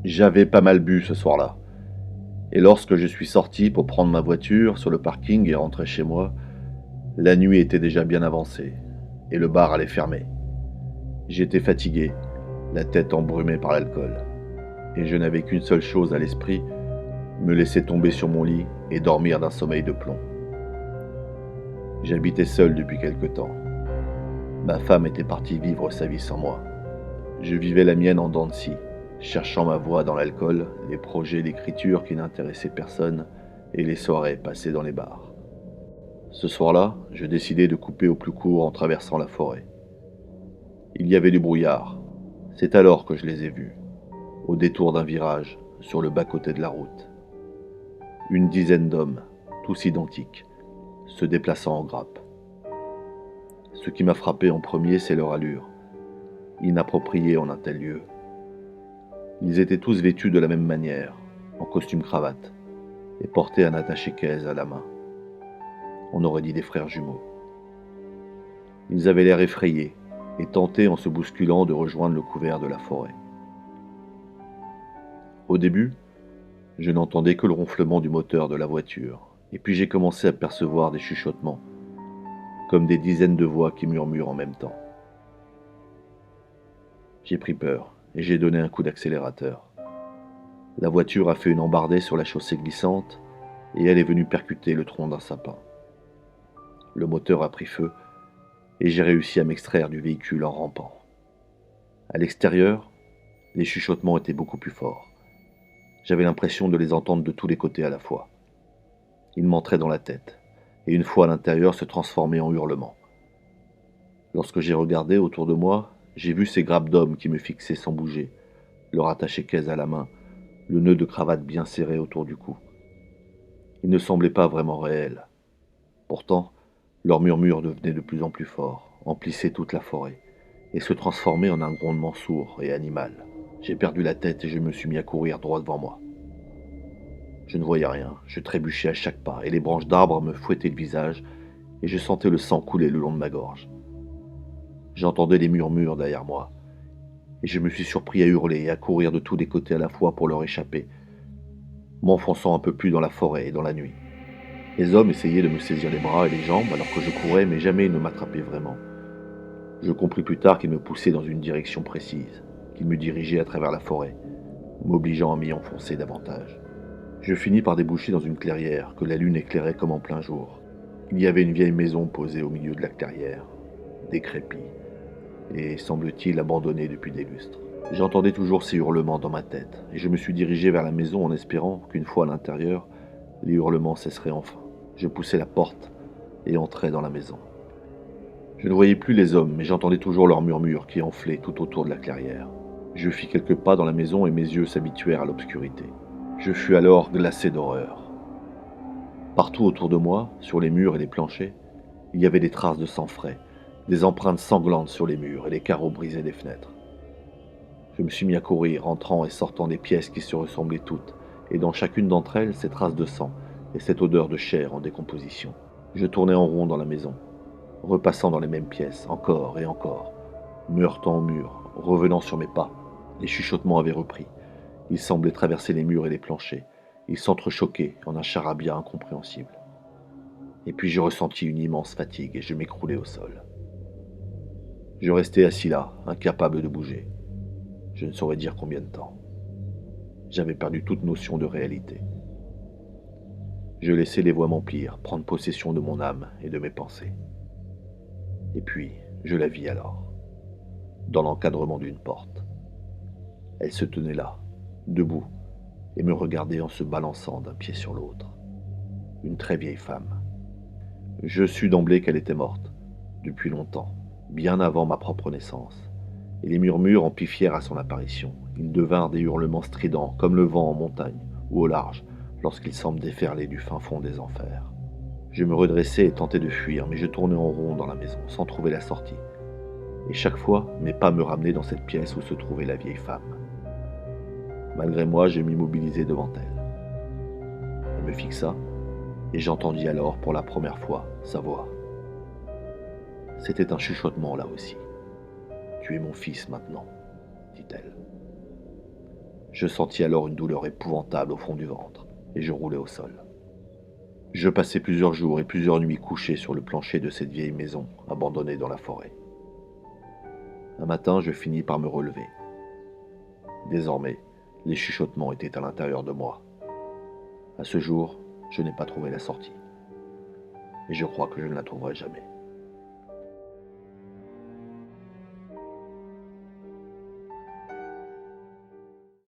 J'avais pas mal bu ce soir-là, et lorsque je suis sorti pour prendre ma voiture sur le parking et rentrer chez moi, la nuit était déjà bien avancée, et le bar allait fermer. J'étais fatigué, la tête embrumée par l'alcool, et je n'avais qu'une seule chose à l'esprit, me laisser tomber sur mon lit et dormir d'un sommeil de plomb. J'habitais seul depuis quelque temps. Ma femme était partie vivre sa vie sans moi. Je vivais la mienne en dents de scie, cherchant ma voie dans l'alcool, les projets d'écriture qui n'intéressaient personne et les soirées passées dans les bars. Ce soir-là, je décidai de couper au plus court en traversant la forêt. Il y avait du brouillard. C'est alors que je les ai vus, au détour d'un virage, sur le bas-côté de la route. Une dizaine d'hommes, tous identiques, se déplaçant en grappe. Ce qui m'a frappé en premier, c'est leur allure, inappropriée en un tel lieu. Ils étaient tous vêtus de la même manière, en costume-cravate, et portaient un attaché-caisse à la main. On aurait dit des frères jumeaux. Ils avaient l'air effrayés, et tentaient en se bousculant de rejoindre le couvert de la forêt. Au début, je n'entendais que le ronflement du moteur de la voiture, et puis j'ai commencé à percevoir des chuchotements, comme des dizaines de voix qui murmurent en même temps. J'ai pris peur, et j'ai donné un coup d'accélérateur. La voiture a fait une embardée sur la chaussée glissante, et elle est venue percuter le tronc d'un sapin. Le moteur a pris feu, et j'ai réussi à m'extraire du véhicule en rampant. À l'extérieur, les chuchotements étaient beaucoup plus forts. J'avais l'impression de les entendre de tous les côtés à la fois. Ils m'entraient dans la tête, et une fois à l'intérieur se transformaient en hurlements. Lorsque j'ai regardé autour de moi, j'ai vu ces grappes d'hommes qui me fixaient sans bouger, leur attaché-caisse à la main, le nœud de cravate bien serré autour du cou. Ils ne semblaient pas vraiment réels. Pourtant, leurs murmures devenaient de plus en plus forts, emplissaient toute la forêt, et se transformaient en un grondement sourd et animal. J'ai perdu la tête et je me suis mis à courir droit devant moi. Je ne voyais rien, je trébuchais à chaque pas, et les branches d'arbres me fouettaient le visage, et je sentais le sang couler le long de ma gorge. J'entendais des murmures derrière moi, et je me suis surpris à hurler et à courir de tous les côtés à la fois pour leur échapper, m'enfonçant un peu plus dans la forêt et dans la nuit. Les hommes essayaient de me saisir les bras et les jambes alors que je courais, mais jamais ils ne m'attrapaient vraiment. Je compris plus tard qu'ils me poussaient dans une direction précise, qu'ils me dirigeaient à travers la forêt, m'obligeant à m'y enfoncer davantage. Je finis par déboucher dans une clairière que la lune éclairait comme en plein jour. Il y avait une vieille maison posée au milieu de la clairière, décrépie, et semble-t-il abandonnée depuis des lustres. J'entendais toujours ces hurlements dans ma tête, et je me suis dirigé vers la maison en espérant qu'une fois à l'intérieur, les hurlements cesseraient enfin. Je poussai la porte et entrai dans la maison. Je ne voyais plus les hommes, mais j'entendais toujours leurs murmures qui enflaient tout autour de la clairière. Je fis quelques pas dans la maison et mes yeux s'habituèrent à l'obscurité. Je fus alors glacé d'horreur. Partout autour de moi, sur les murs et les planchers, il y avait des traces de sang frais, des empreintes sanglantes sur les murs et les carreaux brisés des fenêtres. Je me suis mis à courir, entrant et sortant des pièces qui se ressemblaient toutes, et dans chacune d'entre elles, ces traces de sang et cette odeur de chair en décomposition. Je tournais en rond dans la maison, repassant dans les mêmes pièces, encore et encore, me heurtant au mur, revenant sur mes pas. Les chuchotements avaient repris. Ils semblaient traverser les murs et les planchers. Ils s'entrechoquaient en un charabia incompréhensible. Et puis je ressentis une immense fatigue et je m'écroulai au sol. Je restai assis là, incapable de bouger. Je ne saurais dire combien de temps. J'avais perdu toute notion de réalité. Je laissais les voix m'emplir, prendre possession de mon âme et de mes pensées. Et puis, je la vis alors, dans l'encadrement d'une porte. Elle se tenait là, debout, et me regardait en se balançant d'un pied sur l'autre. Une très vieille femme. Je sus d'emblée qu'elle était morte, depuis longtemps, bien avant ma propre naissance, et les murmures amplifièrent à son apparition. Ils devinrent des hurlements stridents, comme le vent en montagne ou au large, lorsqu'il semble déferler du fin fond des enfers. Je me redressai et tentai de fuir, mais je tournais en rond dans la maison, sans trouver la sortie. Et chaque fois, mes pas me ramenaient dans cette pièce où se trouvait la vieille femme. Malgré moi, je m'immobilisai devant elle. Elle me fixa, et j'entendis alors pour la première fois sa voix. C'était un chuchotement là aussi. « Tu es mon fils maintenant, dit-elle. » Je sentis alors une douleur épouvantable au fond du ventre, et je roulai au sol. Je passai plusieurs jours et plusieurs nuits couché sur le plancher de cette vieille maison, abandonnée dans la forêt. Un matin, je finis par me relever. Désormais, les chuchotements étaient à l'intérieur de moi. À ce jour, je n'ai pas trouvé la sortie. Et je crois que je ne la trouverai jamais.